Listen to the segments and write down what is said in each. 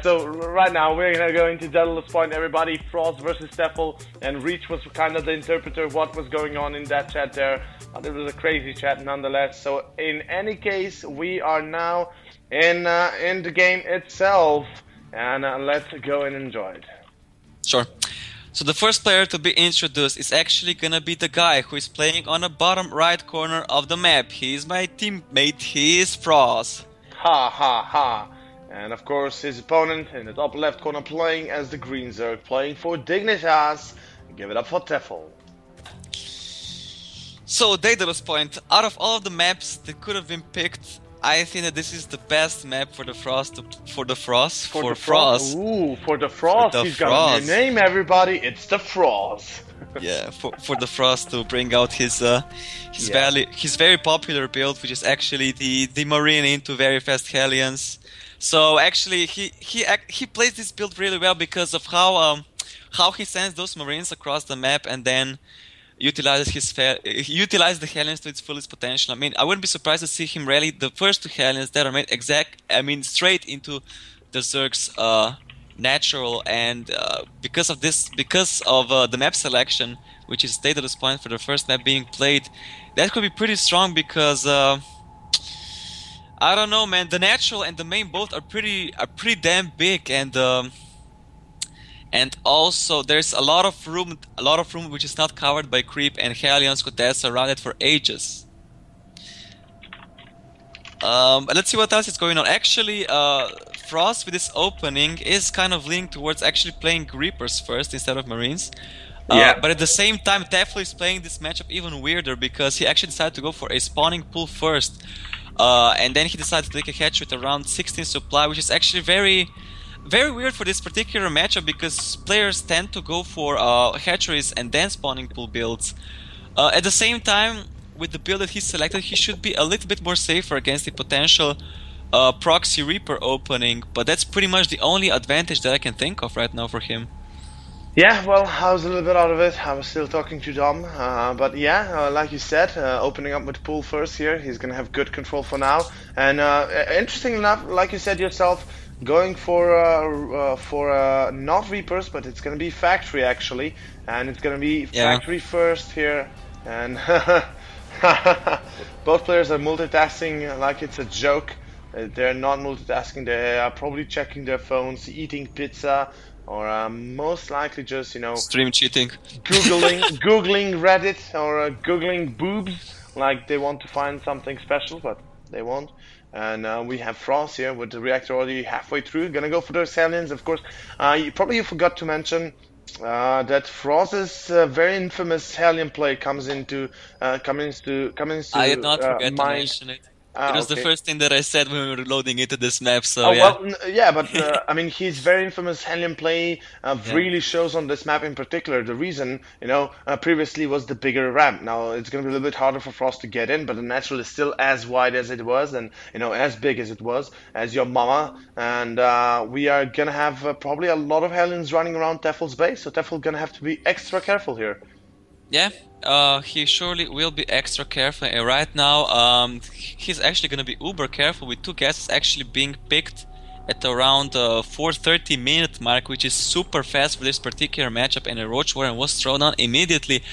So right now we're gonna go into Daedalus Point, everybody. Frozz versus Tefel, and Reach was kind of the interpreter of what was going on in that chat there. It was a crazy chat nonetheless. So in any case, we are now in the game itself, and let's go and enjoy it. Sure. So the first player to be introduced is actually gonna be the guy who is playing on the bottom right corner of the map. He is my teammate. He is frozz. Ha ha ha. And of course his opponent in the top left corner playing as the Green Zerg, playing for Dignitas. Give it up for Tefel. So Daedalus Point, out of all of the maps that could have been picked, I think that this is the best map for the Frozz. For the Frozz. Ooh, for the Frozz. He's got a new name, everybody. It's the Frozz. Yeah, for the Frozz to bring out his very popular build, which is actually the Marine into very fast Hellions. So actually, he plays this build really well because of how he sends those Marines across the map and then utilizes the Hellions to its fullest potential. I mean, I wouldn't be surprised to see him rally the first two Hellions that are made straight into the Zerg's natural, and because of the map selection, which is Daedalus Point for the first map being played, that could be pretty strong because. I don't know, man. The natural and the main both are pretty damn big, and also there's a lot of room which is not covered by creep, and Hellions could dance around it for ages. Let's see what else is going on. Actually, Frozz with this opening is kind of leaning towards actually playing Reapers first instead of Marines. But at the same time, Tefel is playing this matchup even weirder because he actually decided to go for a spawning pool first. And then he decided to take a hatch with around 16 supply, which is actually very, very weird for this particular matchup because players tend to go for hatcheries and then spawning pool builds. At the same time, with the build that he selected, he should be a little bit more safer against the potential proxy Reaper opening, but that's pretty much the only advantage that I can think of right now for him. Yeah, well, I was a little bit out of it. I was still talking to Dom, but yeah, like you said, opening up with pool first here, he's gonna have good control for now. And interesting enough, like you said yourself, going for not Reapers, but it's gonna be factory actually, and it's gonna be factory first here. And both players are multitasking like it's a joke. They're not multitasking. They are probably checking their phones, eating pizza. Or most likely just, stream cheating, googling Reddit or googling boobs, like they want to find something special, but they won't. And we have Frozz here with the reactor already halfway through. Gonna go for those Hellions, of course. You forgot to mention that Frozz's very infamous Hellion play comes into I did not forget to mention it. It was the first thing that I said when we were loading into this map, so but I mean, his very infamous Hellion play really shows on this map in particular. The reason, previously was the bigger ramp. Now it's going to be a little bit harder for Frozz to get in, but the natural is still as wide as it was, and as big as it was, as your mama. And we are going to have probably a lot of Hellions running around Tefel's base, so Tefel going to have to be extra careful here. Yeah, he surely will be extra careful. And right now, he's actually going to be uber careful with two gases actually being picked at around 4:30 minute mark, which is super fast for this particular matchup. And a Roach Warren was thrown on immediately.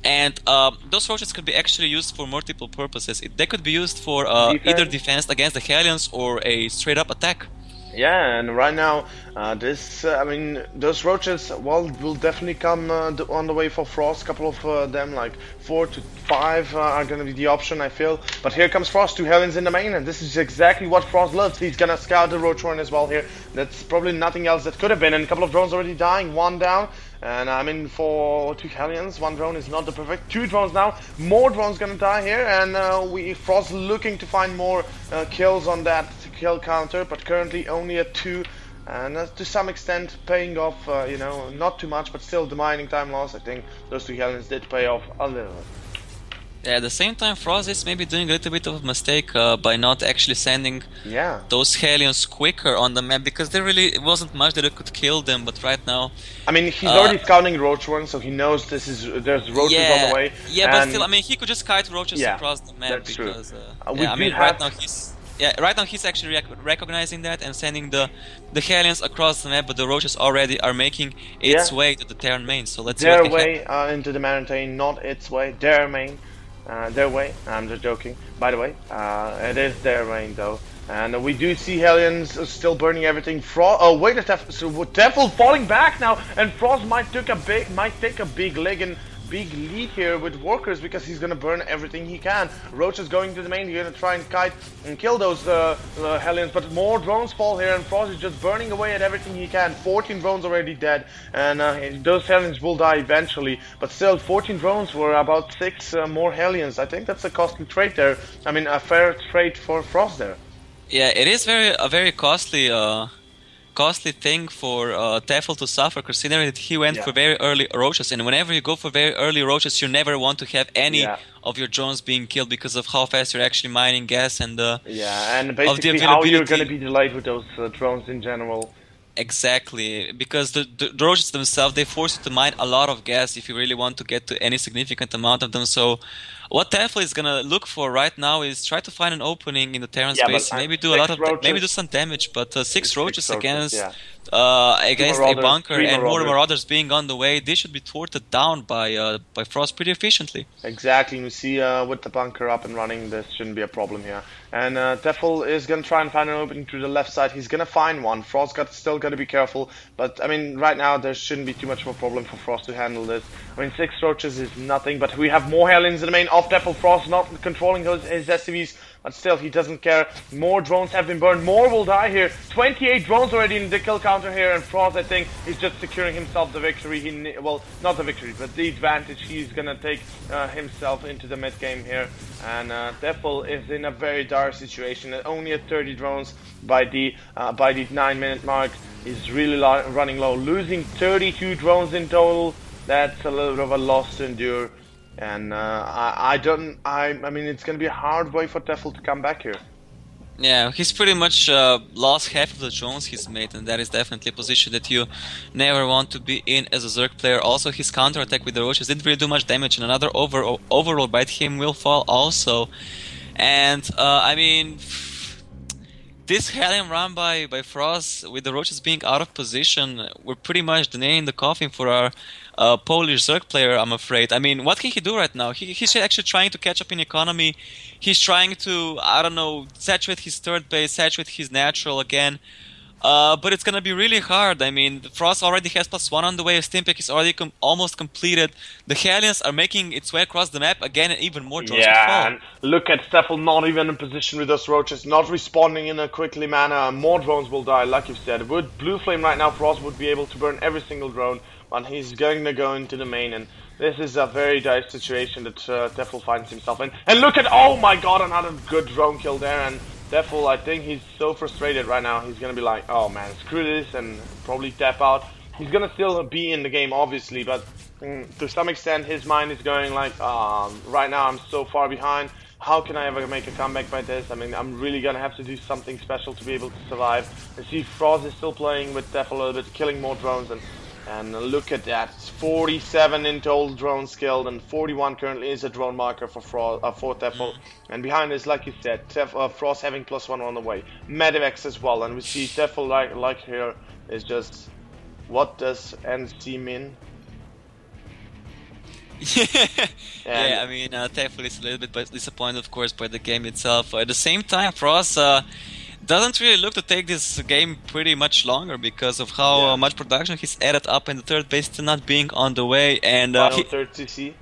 And those Roaches could be actually used for multiple purposes. They could be used for either defense against the Hellions or a straight up attack. Yeah, and right now, those Roaches, will definitely come on the way for Frozz. A couple of them, like 4 to 5, are going to be the option, I feel. But here comes Frozz, 2 Hellions in the main, and this is exactly what Frozz loves. He's going to scout the Roach Warren as well here. That's probably nothing else that could have been. And a couple of drones already dying, 1 down. And for 2 Hellions, 1 drone is not the perfect. 2 drones now, more drones gonna die here, and Frozz looking to find more kills on that kill counter, but currently only at 2, and to some extent paying off, not too much, but still the mining time loss. I think those 2 Hellions did pay off a little. Yeah, at the same time, Frozz is maybe doing a little bit of a mistake by not actually sending those Hellions quicker on the map, because there really wasn't much that could kill them. But right now, I mean, he's already scouting Roach Warren, so he knows there's Roaches on the way. Yeah, but still, I mean, he could just kite Roaches across the map. That's because true. right now he's Yeah, right now he's actually recognizing that and sending the Hellions across the map, but the Roaches already are making its way to the Terran main. So let's see what their can way into the Maritime, not its way, their main, their way. I'm just joking. By the way, it is their main though. And we do see Hellions still burning everything. Oh wait, Tefel falling back now, and Frost might take a big lead here with workers because he's gonna burn everything he can. Roach is going to the main. He's gonna try and kite and kill those Hellions, but more drones fall here, and Frost is just burning away at everything he can. 14 drones already dead, and those Hellions will die eventually. But still, 14 drones were about 6 more Hellions. I think that's a costly trade there. I mean, a fair trade for Frost there. Yeah, it is a very costly thing for Tefel to suffer, considering that he went for very early Roaches, and whenever you go for very early Roaches, you never want to have any of your drones being killed because of how fast you're actually mining gas and and basically how you're going to be delayed with those drones in general. Exactly, because the Roaches themselves, they force you to mine a lot of gas if you really want to get to any significant amount of them. So what Tefel is gonna look for right now is try to find an opening in the Terran space, maybe do maybe do some damage. But 6 Roaches against a bunker and more Marauders being on the way, they should be thwarted down by Frost pretty efficiently. Exactly, and we see with the bunker up and running, this shouldn't be a problem here. And Tefel is gonna try and find an opening to the left side. He's gonna find one. Frost still gotta be careful, but I mean, right now there shouldn't be too much of a problem for Frost to handle this. I mean, 6 Roaches is nothing, but we have more Hellions in the main of Tefel. Frost not controlling his SCVs, but still, he doesn't care. More drones have been burned. More will die here. 28 drones already in the kill counter here, and Frost, I think, is just securing himself the victory. Well, not the victory, but the advantage. He's gonna take himself into the mid game here, and Tefel is in a very dire situation. Only at 30 drones by the 9-minute mark. He's really running low, losing 32 drones in total. That's a little bit of a loss to endure. And I mean, it's going to be a hard way for Tefel to come back here. Yeah, he's pretty much lost half of the drones he's made, and that is definitely a position that you never want to be in as a Zerg player. Also, his counterattack with the Roaches didn't really do much damage, and another overall by him will fall also. And, I mean, this Hellion run by Frost, with the Roaches being out of position, we're pretty much the nail in the coffin for our Polish Zerg player, I'm afraid. I mean, what can he do right now? He's actually trying to catch up in economy. He's trying to, I don't know, saturate his third base, saturate his natural again. But it's gonna be really hard. I mean, Frost already has +1 on the way. Stimpeg is already almost completed. The Hellions are making its way across the map again, and even more drones will fall. And look at Tefel not even in position with those Roaches, not responding in a quickly manner. More drones will die, like you said. With Blue Flame right now, Frost would be able to burn every single drone, but he's going to go into the main, and this is a very dire situation that Tefel finds himself in. And look at, oh my god, another good drone kill there, and Tefel, I think he's so frustrated right now, he's gonna be like, oh man, screw this, and probably tap out. He's gonna still be in the game, obviously, but to some extent his mind is going like, right now I'm so far behind, how can I ever make a comeback by this? I mean, I'm really gonna have to do something special to be able to survive. I see Frost is still playing with Tefel a little bit, killing more drones, and look at that, 47 in total drones killed, and 41 currently is a drone marker for Tefel. And behind this, like you said, Frost having +1 on the way, Medivacs as well, and we see Tefel like here is just, what does NC mean? Yeah, I mean, Tefel is a little bit disappointed, of course, by the game itself. At the same time, Frost doesn't really look to take this game pretty much longer because of how much production he's added up, and the third base still not being on the way. And third CC.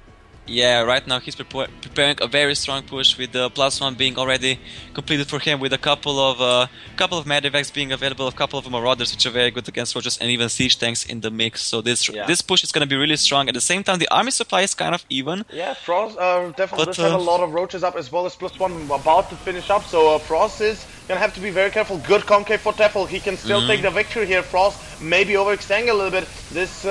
Yeah, right now he's preparing a very strong push with the +1 being already completed for him, with a couple of Medivacs being available, a couple of Marauders which are very good against Roaches, and even Siege Tanks in the mix. So this push is going to be really strong. At the same time, the army supply is kind of even. Yeah, Frost definitely does have a lot of Roaches up, as well as +1 about to finish up. So Frost is gonna have to be very careful. Good concave for Tefel. He can still take the victory here. Frost maybe overextending a little bit. This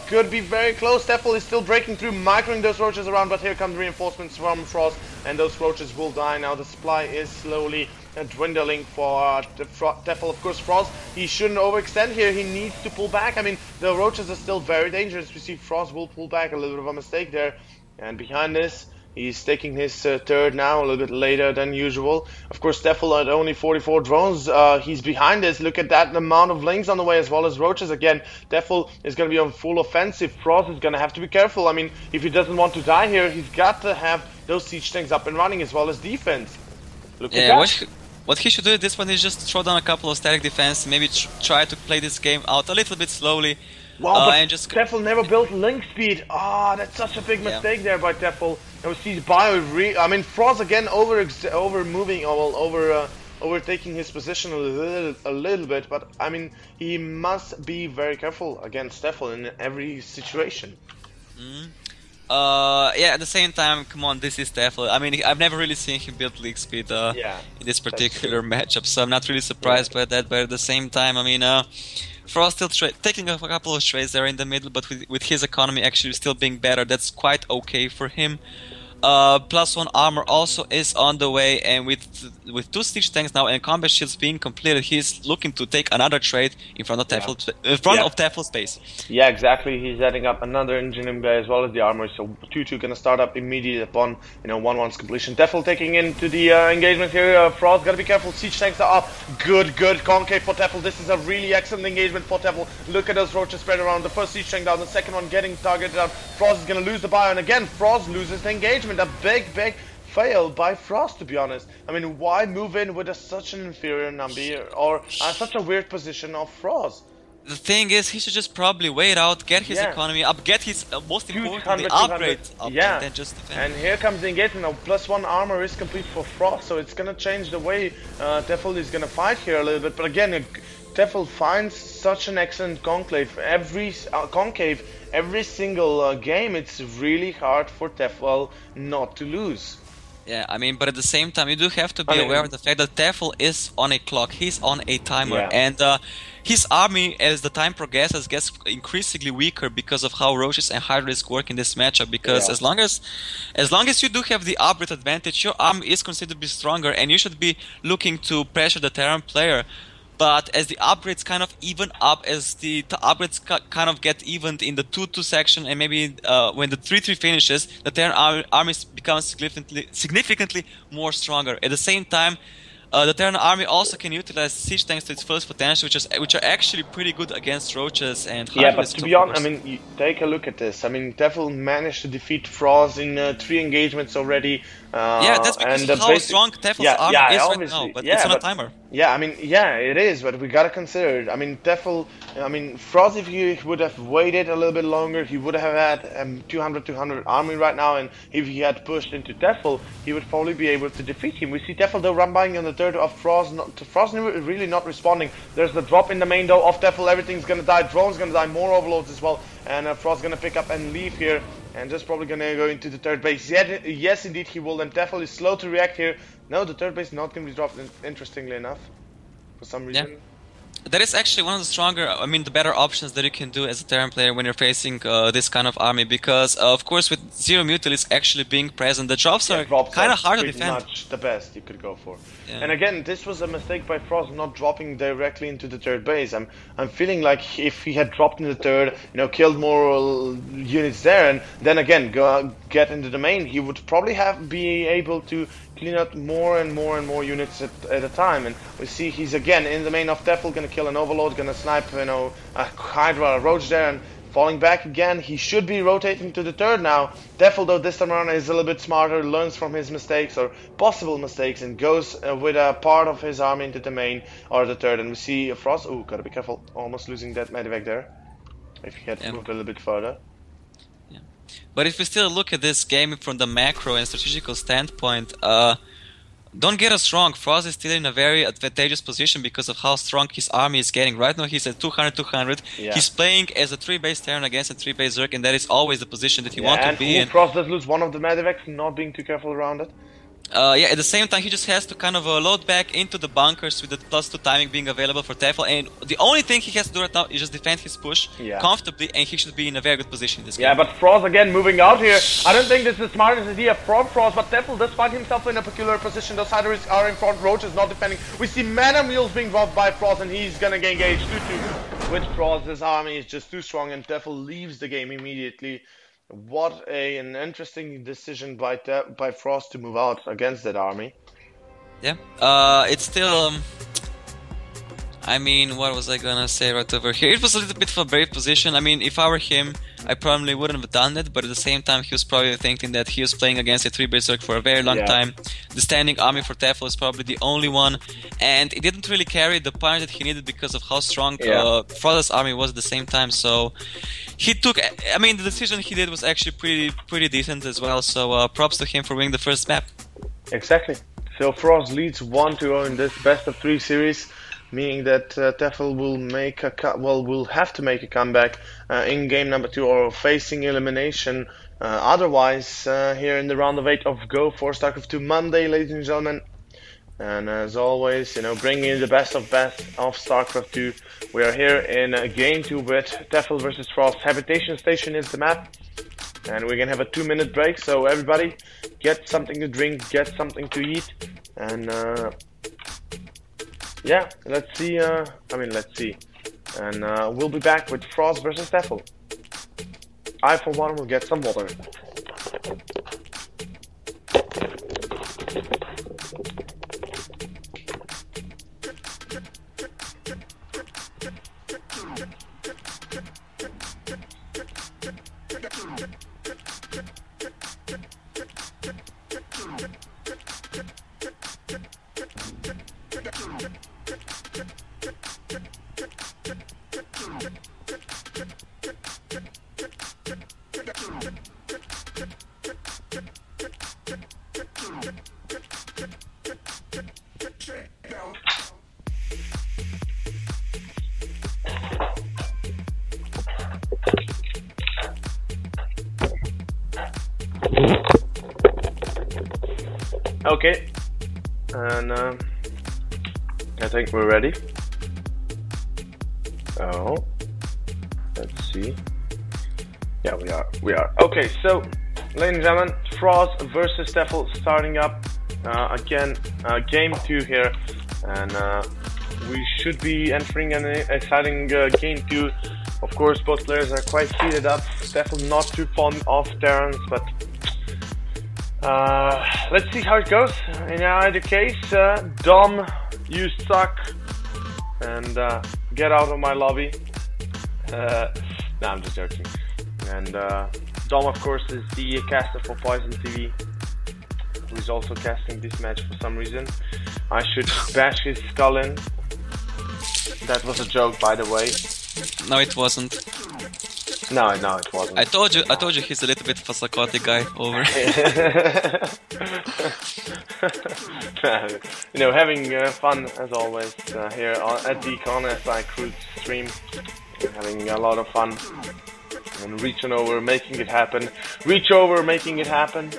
could be very close. Tefel is still breaking through, microing those Roaches around, but here come reinforcements from Frost, and those Roaches will die. Now the supply is slowly dwindling for Tefel. Of course, Frost, he shouldn't overextend here. He needs to pull back. I mean, the Roaches are still very dangerous. We see Frost will pull back, a little bit of a mistake there. And behind this, He's taking his third now, a little bit later than usual. Of course, Tefel at only 44 drones. He's behind this. Look at that amount of links on the way, as well as roaches. Again, Tefel is going to be on full offensive. frozz is going to have to be careful. I mean, if he doesn't want to die here, he's got to have those siege tanks up and running, as well as defense. Look at that. What he should do at this point is just throw down a couple of static defense, maybe try to play this game out a little bit slowly. Wow, but and just Tefel never built link speed. Ah, that's such a big mistake there by Tefel. And we see Bio I mean, frozz again over moving, or overtaking his position a little bit. But I mean, he must be very careful against Tefel in every situation. Yeah, at the same time, come on, this is Tefel. I mean, I've never really seen him build league speed in this particular matchup, so I'm not really surprised by that. But at the same time, I mean, frozz still taking a couple of trades there in the middle, but with his economy actually still being better, that's quite okay for him. +1 armor also is on the way, and with 2 siege tanks now and combat shields being completed, he's looking to take another trade in front of Tefel's base. Yeah, exactly. He's setting up another engineering bay as well as the armor. So 2-2 gonna start up immediately upon 1-1's completion. Tefel taking into the engagement here. frozz gotta be careful. Siege tanks are up. Good concave for Tefel. This is a really excellent engagement for Tefel. Look at those roaches spread around. The first siege tank down, the second one getting targeted down. frozz is gonna lose the bio, and again frozz loses the engagement. A big fail by frozz, to be honest. I mean, why move in with such an inferior number or such a weird position of frozz? The thing is, he should just probably wait out, get his economy up, get his most importantly upgrade up, and then just defend. And here comes the engagement. Now +1 armor is complete for frozz, so it's gonna change the way Tefel is gonna fight here a little bit. But again, Tefel finds such an excellent conclave. Every single game, it's really hard for Tefel not to lose. Yeah, I mean, but at the same time, you do have to be aware of the fact that Tefel is on a clock, he's on a timer, and his army, as the time progresses, gets increasingly weaker because of how roaches and high risk work in this matchup. Because as long as you do have the upgrade advantage, your army is considerably stronger, and you should be looking to pressure the Terran player. But as the upgrades kind of even up, as the upgrades kind of get evened in the 2-2 section, and maybe when the 3-3 finishes, the Terran army becomes significantly more stronger. At the same time, the Terran army also can utilize siege tanks to its fullest potential, which are actually pretty good against roaches and high but to be honest, I mean, you take a look at this. I mean, Tefel managed to defeat frozz in 3 engagements already. That's because of how strong Tefel's army is right now, but it's on a timer. Yeah, I mean, it is, but we gotta consider it. I mean, Tefel, frozz, if he would have waited a little bit longer, he would have had 200 army right now, and if he had pushed into Tefel, he would probably be able to defeat him. We see Tefel though run by on the third of frozz, frozz really not responding. There's the drop in the main though of Tefel, everything's gonna die, drone's gonna die, more overloads as well, and frozz gonna pick up and leave here. And just probably gonna go into the third base. Yes, indeed he will. And Tefel is slow to react here. No, the third base is not gonna be dropped, interestingly enough, for some reason. Yeah. That is actually one of the stronger, the better options that you can do as a Terran player when you're facing this kind of army, because of course with zero mutilis actually being present, the drops are kind of hard to defend. Much the best you could go for. And again, this was a mistake by frozz not dropping directly into the third base. I'm feeling like if he had dropped in the third, killed more units there, and then again get into the main, he would probably be able to clean out more and more units at a time. And we see he's again in the main of Tefel, gonna kill an overload, gonna snipe a Hydra, a roach there, and falling back again. He should be rotating to the third now. Tefel though this time around is a little bit smarter, learns from his mistakes or possible mistakes, and goes with a part of his army into the main or the third. And we see frozz, gotta be careful, almost losing that medevac there if he had moved a little bit further. But if we still look at this game from the macro and strategical standpoint, don't get us wrong, frozz is still in a very advantageous position because of how strong his army is getting. Right now he's at 200. He's playing as a 3-base Terran against a 3-base Zerg, and that is always the position that you want to be in. frozz does lose one of the medevacs, not being too careful around it. At the same time, he just has to kind of load back into the bunkers with the +2 timing being available for Tefel, and the only thing he has to do right now is just defend his push comfortably, and he should be in a very good position in this game. Yeah, but frozz again moving out here. I don't think this is the smartest idea from frozz, but Tefel does find himself in a peculiar position. Those Hydras are in front, Roach is not defending. We see mana mules being dropped by frozz, and he's gonna get engaged 2-2 with frozz. His army is just too strong, and Tefel leaves the game immediately. What an interesting decision by frozz to move out against that army. Yeah, it's still. I mean, what was I gonna say right over here? It was a little bit of a brave position. I mean, if I were him, I probably wouldn't have done it, but at the same time, he was probably thinking that he was playing against a 3 Berserk for a very long time. The standing army for Tefel is probably the only one, and it didn't really carry the punch that he needed because of how strong Frozz's army was at the same time. So he took. I mean, the decision he did was actually pretty decent as well. So props to him for winning the first map. Exactly. So frozz leads 1-0 in this best of 3 series, meaning that Tefel will make will have to make a comeback in game number 2 or facing elimination. Otherwise, here in the round of 8 of Go4 StarCraft 2 Monday, ladies and gentlemen. And as always, bringing in the best of StarCraft 2. We are here in game 2 with Tefel versus frozz. Habitation Station is the map. And we're gonna have a 2-minute break, so everybody get something to drink, get something to eat, and yeah, let's see. Let's see. And we'll be back with frozz versus Tefel. I, for one, will get some water. Okay, and I think we're ready. Oh, let's see. Yeah, we are. Okay, so, ladies and gentlemen, frozz versus Tefel starting up again, game 2 here, and we should be entering an exciting game 2. Of course, both players are quite heated up. Tefel not too fond of Terrans, but let's see how it goes. In either case, Dom, you suck, and get out of my lobby. Nah, I'm just joking. And Dom, of course, is the caster for Poison TV, who is also casting this match for some reason. I should bash his skull in. That was a joke, by the way. No, it wasn't. No, it wasn't. I told you he's a little bit of a psychotic guy over. Having fun as always here at the Go4SC2 Cruise stream. Having a lot of fun and reaching over, making it happen. Reach over, making it happen.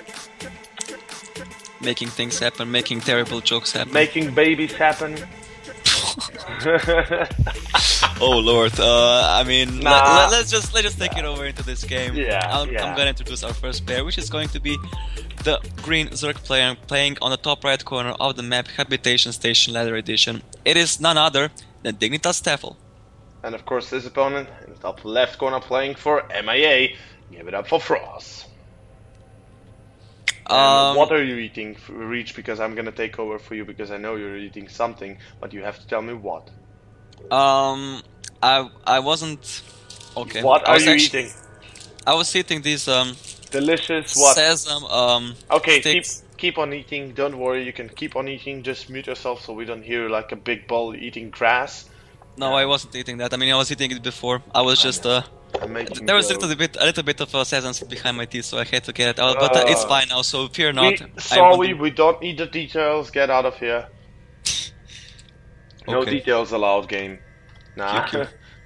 Making things happen, making terrible jokes happen. Making babies happen. Oh Lord, I mean, let's just take it over into this game. I'm gonna introduce our first player, which is going to be the green Zerg player playing on the top right corner of the map, Habitation Station Ladder Edition. It is none other than Dignitas Tefel. And of course his opponent in the top left corner playing for MIA. Give it up for frozz. What are you eating, Reach? Because I'm gonna take over for you because I know you're eating something, but you have to tell me what. I wasn't. Okay. What are you eating? I was eating these delicious what? Sesame Okay, sticks. keep on eating. Don't worry, you can keep on eating. Just mute yourself so we don't hear like a big bull eating grass. No, I wasn't eating that. I mean, I was eating it before. I was just there was a little bit of sesame seed behind my teeth, so I had to get it out. But it's fine now, so fear not. Sorry, we don't need the details. Get out of here. No details allowed, game. Nah.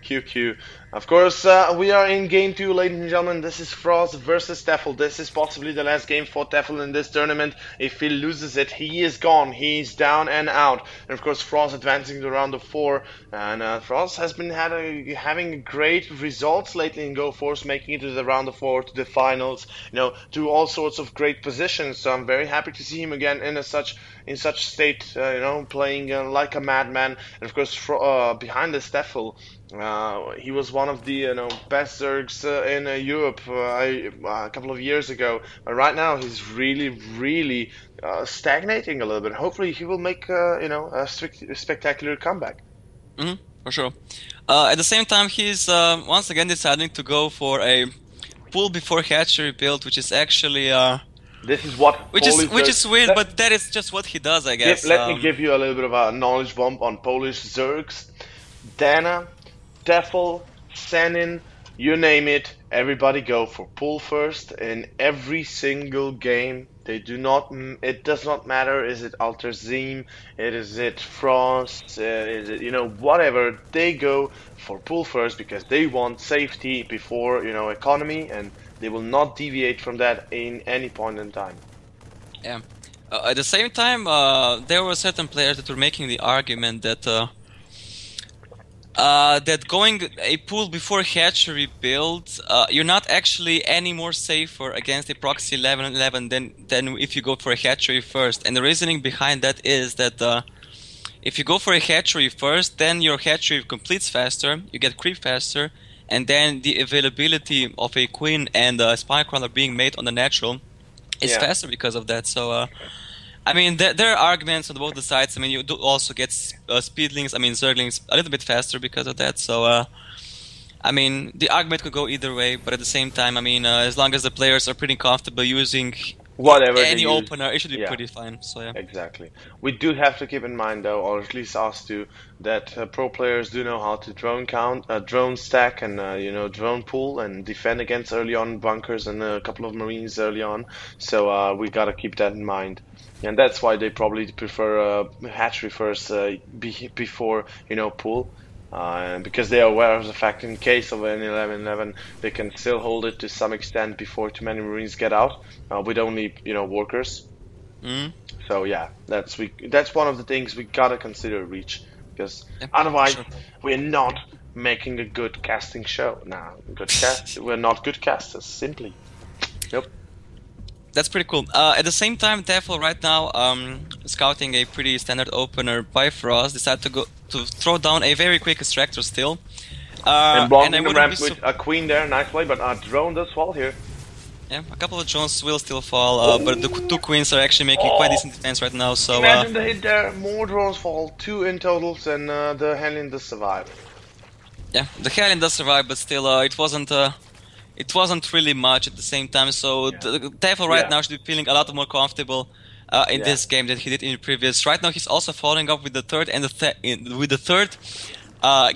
QQ. Of course, we are in game 2, ladies and gentlemen. This is frozz versus Tefel. This is possibly the last game for Tefel in this tournament. If he loses it, he is gone. He's down and out. And of course, frozz advancing to round of 4. And frozz has been having great results lately in Go4, making it to the round of 4, to the finals, to all sorts of great positions. So I'm very happy to see him again in such state, playing like a madman. And of course, behind this Tefel. He was one of the best Zergs in Europe a couple of years ago. But right now he's really stagnating a little bit. Hopefully he will make a spectacular comeback. For sure. At the same time, he's once again deciding to go for a pull before hatchery build, which is actually this is what which is weird, but that is just what he does, I guess. Let me give you a little bit of a knowledge bomb on Polish Zergs. Dana, Tefel, Senin, you name it, everybody go for pull first in every single game. They do not. It does not matter. Is it Alterzim? Is it Frost? Is it whatever? They go for pull first because they want safety before economy, and they will not deviate from that in any point in time. Yeah. At the same time, there were certain players that were making the argument that that going a pull before hatchery build, you're not actually any more safer against a proxy 11-11 than if you go for a hatchery first. And the reasoning behind that is that if you go for a hatchery first, then your hatchery completes faster, you get creep faster, and then the availability of a queen and a spy crawler being made on the natural is faster because of that. So I mean, there are arguments on both the sides. I mean, you do also get speedlings, zerglings a little bit faster because of that. So, I mean, the argument could go either way, but at the same time, I mean, as long as the players are pretty comfortable using whatever any opener, it should be pretty fine. So, yeah. Exactly. We do have to keep in mind, though, or at least us do, that pro players do know how to drone count, drone stack, and drone pool and defend against early on bunkers and a couple of marines early on. So we gotta keep that in mind. And that's why they probably prefer hatchery first before pool, because they are aware of the fact in case of an 11-11 they can still hold it to some extent before too many marines get out with only workers. So yeah, that's one of the things we gotta consider, Reach, because otherwise we're not making a good casting show. We're not good casters, simply. Nope. That's pretty cool. At the same time, Tefel right now, scouting a pretty standard opener by frozz, decided to throw down a very quick extractor still. And blocking the ramp with a queen there, nice play, but a drone does fall here. Yeah, a couple of drones will still fall, but the two queens are actually making quite decent defense right now. So imagine the hit there, more drones fall, 2 in totals, and the Hellion does survive. Yeah, the Hellion does survive, but still, it wasn't really much at the same time, so the Tefel right now should be feeling a lot more comfortable in this game than he did in the previous. Right now he's also following up with the third and the third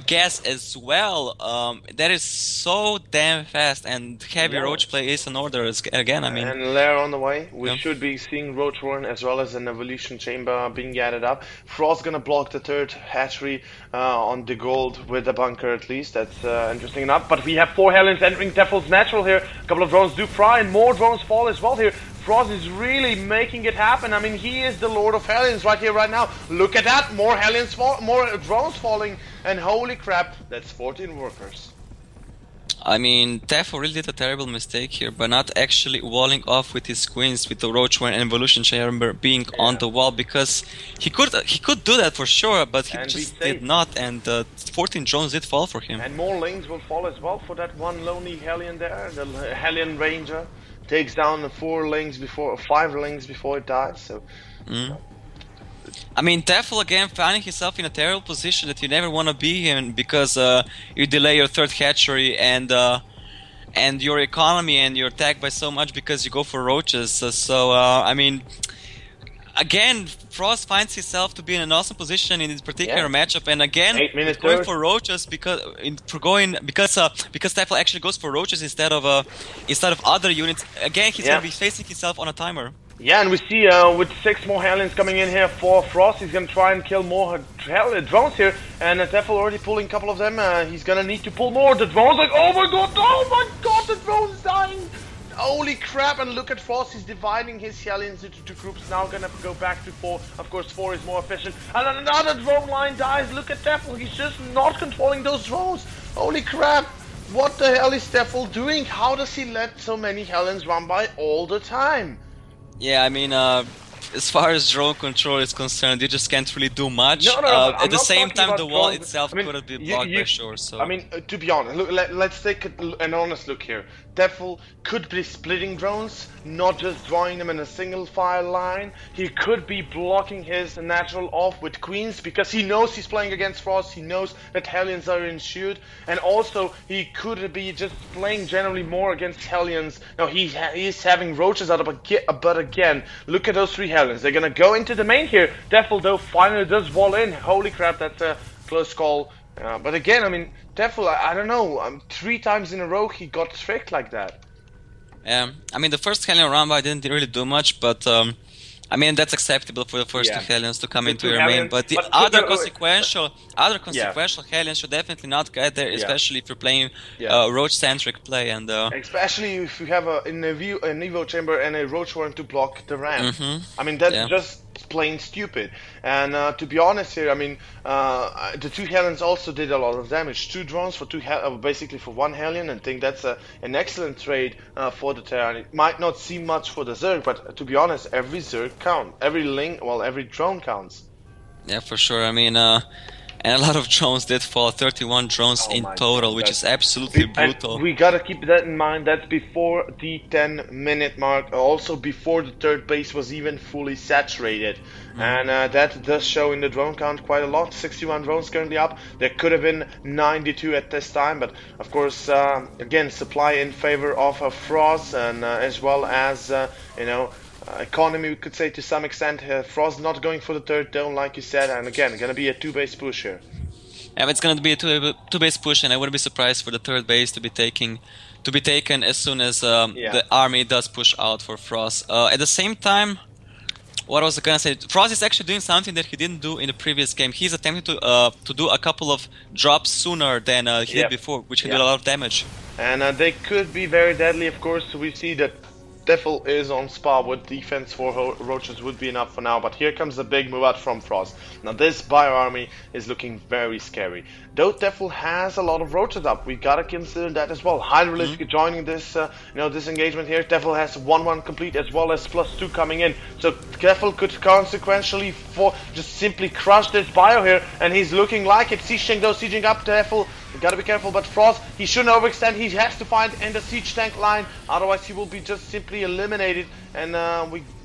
gas as well. That is so damn fast, and heavy roach play is in order again. I mean, and lair on the way. We should be seeing roach run as well as an evolution chamber being added up. Frozz gonna block the third hatchery on the gold with the bunker at least. That's interesting enough. But we have 4 Hellions entering Tefel's natural here. A couple of drones do fry, and more drones fall as well here. Frozz is really making it happen. I mean, he is the Lord of Hellions right here, right now. Look at that, more Hellions more drones falling, and holy crap, that's 14 workers. I mean, Tefel really did a terrible mistake here by not actually walling off with his queens with the roach one and evolution chamber being on the wall, because he could do that for sure, but he just did not, and 14 drones did fall for him. And more lanes will fall as well for that one lonely Hellion there, the Hellion Ranger. Takes down the 5 lanes before it dies. So, I mean, Tefel again finding himself in a terrible position that you never want to be in, because you delay your third hatchery and your economy, and you're attacked by so much because you go for roaches. I mean, again, frozz finds himself to be in an awesome position in this particular matchup, and again, going for roaches because Tefel actually goes for roaches instead of other units. Again, he's gonna be facing himself on a timer. Yeah, and we see with 6 more Hellions coming in here for frozz, he's gonna try and kill more drones here, and Tefel already pulling a couple of them. He's gonna need to pull more. The drones like, oh my god, the drone's dying. Holy crap, and look at frozz, he's dividing his Hellions into 2 groups, now gonna go back to 4. Of course, 4 is more efficient. And another drone line dies. Look at Tefel, he's just not controlling those drones. Holy crap, what the hell is Tefel doing? How does he let so many Hellions run by all the time? Yeah, I mean, as far as drone control is concerned, you just can't really do much. No, at the same time, the wall drones. itself I mean, couldn't be blocked by shore. So I mean, to be honest, look, let's take an honest look here. Tefel could be splitting drones, not just drawing them in a single file line. He could be blocking his natural off with queens because he knows he's playing against Frost. He knows that Hellions are in shoot, and also he could be just playing generally more against Hellions. Now he's having roaches out, but again, look at those 3 Hellions. They're gonna go into the main here. Tefel though finally does wall in. Holy crap, that's a close call. But again, I mean, Tefel, I don't know, 3 times in a row he got tricked like that. I mean, the first Hellion round I didn't really do much, but I mean, that's acceptable for the first 2 Hellions to come into your main. But the other consequential Hellions should definitely not get there, especially if you're playing roach-centric play. And especially if you have an Evo chamber and a roach warren to block the ramp. I mean, that's just plain stupid. And to be honest here, I mean, the 2 Hellions also did a lot of damage. 2 drones for basically for 1 Hellion, and I think that's an excellent trade for the Terran. It might not seem much for the Zerg, but to be honest, every Zerg counts. Every drone counts. Yeah, for sure. I mean, and a lot of drones did fall, 31 drones in total, which is absolutely brutal. And we gotta keep that in mind, that's before the 10-minute mark, also before the 3rd base was even fully saturated. And that does show in the drone count quite a lot, 61 drones currently up. There could have been 92 at this time, but of course, again, supply in favor of frozz, and as well as, you know, economy, we could say to some extent. Frozz not going for the 3rd dome, like you said, and again, gonna be a 2-base push here. Yeah, it's gonna be a two-base push, and I wouldn't be surprised for the 3rd base to be taken as soon as the army does push out for Frozz. At the same time, what I was gonna say, Frozz is actually doing something that he didn't do in the previous game. He's attempting to do a couple of drops sooner than he did before, which can do a lot of damage. And they could be very deadly, of course. We see that Tefel is on spa with defense for roaches would be enough for now, but here comes the big move out from Frozz. Now this bio army is looking very scary. Though Tefel has a lot of roaches up, we gotta consider that as well. Hydralisk joining this this engagement here. Tefel has 1-1 complete as well as +2 coming in. So Tefel could consequentially just simply crush this bio here, and he's looking like it. Siege tank though, sieging up Tefel. You gotta be careful, but Frozz, he shouldn't overextend. He has to find in the siege tank line, otherwise he will be just simply eliminated. And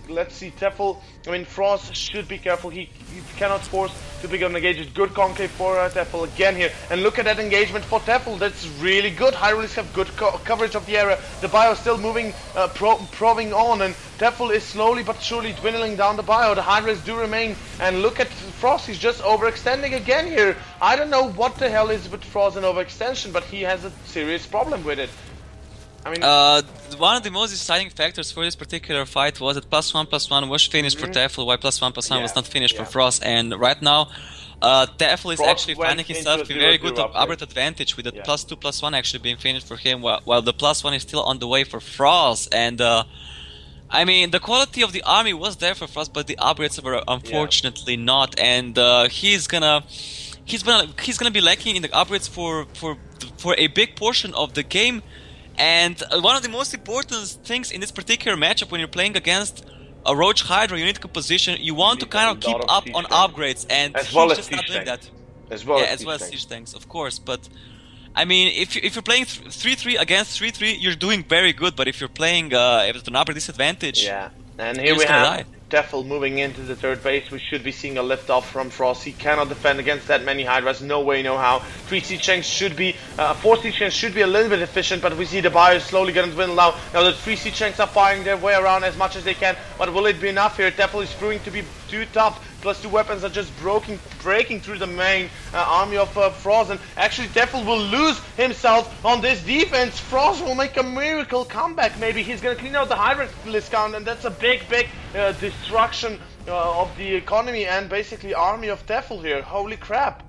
let's see, Tefel, I mean, Frozz should be careful. He cannot force too big of an engagement. Good concave for Tefel again here. And look at that engagement for Tefel. That's really good. Hydralisk have good coverage of the area. The bio is still moving, probing on, and Tefel is slowly but surely dwindling down the bio. The Hydralisks do remain. And look at Frozz. He's just overextending again here. I don't know what the hell is with Frozz and overextension, but he has a serious problem with it. I mean, one of the most deciding factors for this particular fight was that +1/+1 was finished for Tefel, while +1/+1 was not finished for Frozz. And right now, Tefel is actually finding himself a very good upgrade advantage, with the +2/+1 actually being finished for him, while the +1 is still on the way for Frozz. And I mean, the quality of the army was there for Frozz, but the upgrades were unfortunately not. And he's gonna be lacking in the upgrades for a big portion of the game. And one of the most important things in this particular matchup, when you're playing against a Roach Hydra unit composition, you want to kind of keep up on upgrades, and he's just not doing that. As well as siege tanks, of course. But I mean, if you're playing 3-3 against 3-3, you're doing very good. But if you're playing with an upgrade disadvantage, and here we have Tefel moving into the 3rd base. We should be seeing a lift off from Frozz. He cannot defend against that many Hydras. No way, no how. 3 siege tanks should be, 4 siege tanks should be a little bit efficient, but we see the bio is slowly going to dwindle now. Now the 3 siege tanks are firing their way around as much as they can, but will it be enough here? Tefel is proving to be too tough. +2 weapons are just breaking through the main army of Frozz, and actually Tefel will lose himself on this defense. Frozz will make a miracle comeback. Maybe he's gonna clean out the Hydralisk count, and that's a big destruction of the economy and basically army of Tefel here. Holy crap.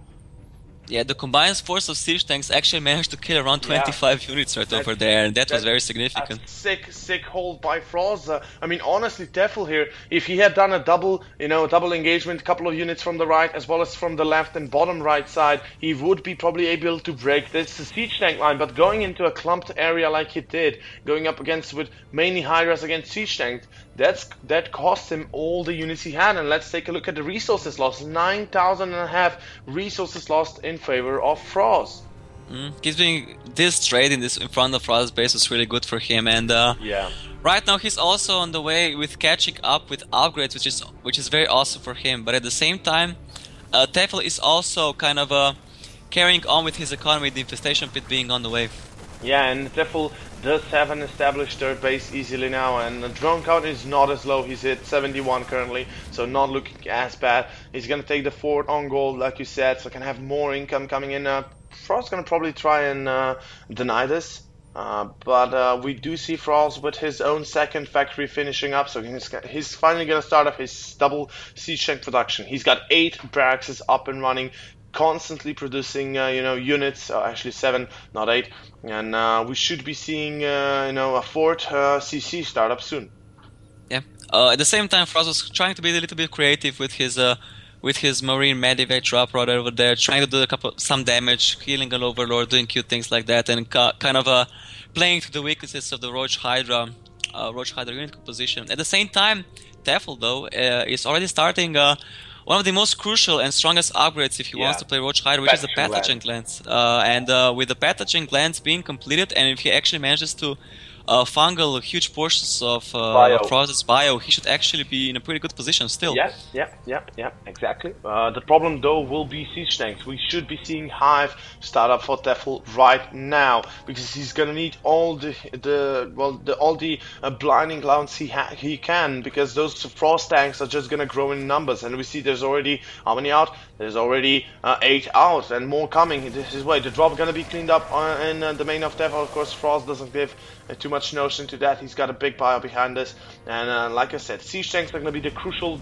Yeah, the combined force of siege tanks actually managed to kill around 25 units right over there, and that was very significant. Sick hold by Frozz. I mean, honestly, Tefel here, if he had done a double engagement, couple of units from the right as well as from the left and bottom right side, he would be probably able to break this siege tank line. But going into a clumped area like he did, going up against with mainly Hydras against siege tanks, that cost him all the units he had. And let's take a look at the resources lost. 9,500 resources lost in favor of frozz. He's doing this trade in front of Frozz's base was really good for him, and yeah. Right now he's also on the way with catching up with upgrades, which is very awesome for him. But at the same time, Tefel is also kind of carrying on with his economy, the infestation pit being on the way. Yeah, and Tefel does have an established third base easily now, and the drone count is not as low. He's at 71 currently, so not looking as bad. He's gonna take the fort on gold, like you said, so can have more income coming in. Frozz gonna probably try and deny this. But we do see frozz with his own second factory finishing up, so he's finally going to start up his double siege tank production. He's got 8 barracks up and running, constantly producing units, actually 7, not 8, and we should be seeing a fourth CC start up soon. Yeah. At the same time, frozz was trying to be a little bit creative with his marine medevac drop rod over there, trying to do some damage, healing an overlord, doing cute things like that, and kind of playing to the weaknesses of the Roach Hydra unit composition. At the same time, Tefel though is already starting one of the most crucial and strongest upgrades if he wants to play Roach Hydra, which is the pathogen glands. With the pathogen glands being completed, and if he actually manages to fungal huge portions of Frozz's bio, he should actually be in a pretty good position still. Yeah, exactly. The problem though will be siege tanks. We should be seeing Hive start up for Tefel right now, because he's gonna need all the blinding clouds he can, because those frost tanks are just gonna grow in numbers, and we see there's already how many out? There's already 8 out, and more coming this way. The drop gonna be cleaned up in the main of Tefel. Of course, frozz doesn't give too much notion to that. He's got a big bio behind this, and like I said, siege tanks are going to be the crucial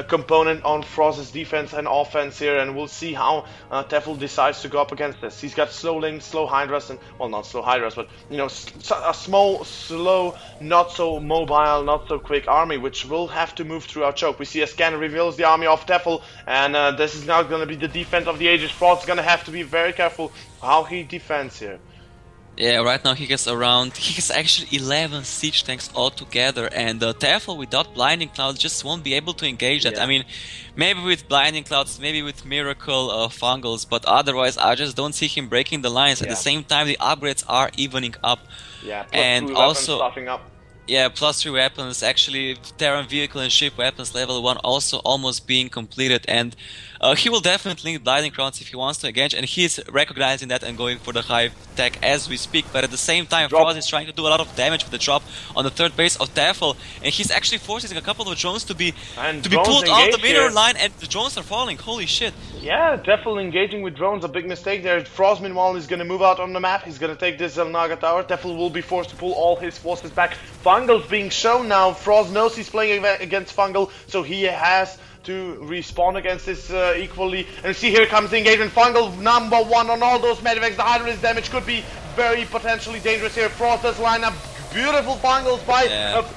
component on frozz's defense and offense here, and we'll see how Tefel decides to go up against this. He's got slow links, slow hydras, and well, not slow hydras, but a small, slow, not so mobile, not so quick army, which will have to move through our choke. We see a scanner reveals the army of Tefel, and this is now going to be the defense of the ages. Frozz is going to have to be very careful how he defends here. Yeah, right now he gets actually 11 siege tanks altogether, and Tefel without blinding clouds just won't be able to engage that. I mean, maybe with blinding clouds, maybe with miracle fungals, but otherwise I just don't see him breaking the lines. At the same time, the upgrades are evening up. Yeah, and also stuffing up. Yeah, +3 weapons, actually Terran vehicle and ship weapons level 1 also almost being completed, and he will definitely need blinding crowns if he wants to engage, and he's recognizing that and going for the high tech as we speak. But at the same time, frozz is trying to do a lot of damage with the drop on the third base of Tefel, and he's actually forcing a couple of drones to be pulled off the middle line, and the drones are falling. Holy shit! Yeah, Tefel engaging with drones, a big mistake there. Frozz meanwhile is going to move out on the map. He's going to take this Zelnaga tower. Tefel will be forced to pull all his forces back. Fungal's being shown now. Frozz knows he's playing against Fungal, so he has to respawn against this equally. And see, here comes the engagement. Fungal #1 on all those medevacs. The Hydra's damage could be very potentially dangerous here. Frozz does line up beautiful fungals by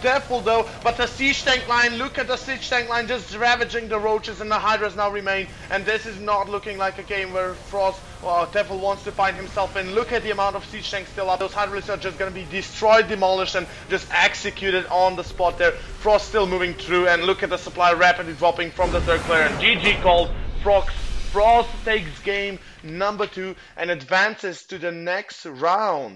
Tefel though, but the siege tank line, look at the siege tank line just ravaging the roaches, and the hydras now remain, and this is not looking like a game where frozz or Tefel wants to find himself in. Look at the amount of siege tanks still up. Those hydras are just going to be destroyed, demolished, and just executed on the spot there. Frozz still moving through, and look at the supply rapidly dropping from the third player, and GG called. Frozz takes game #2 and advances to the next round.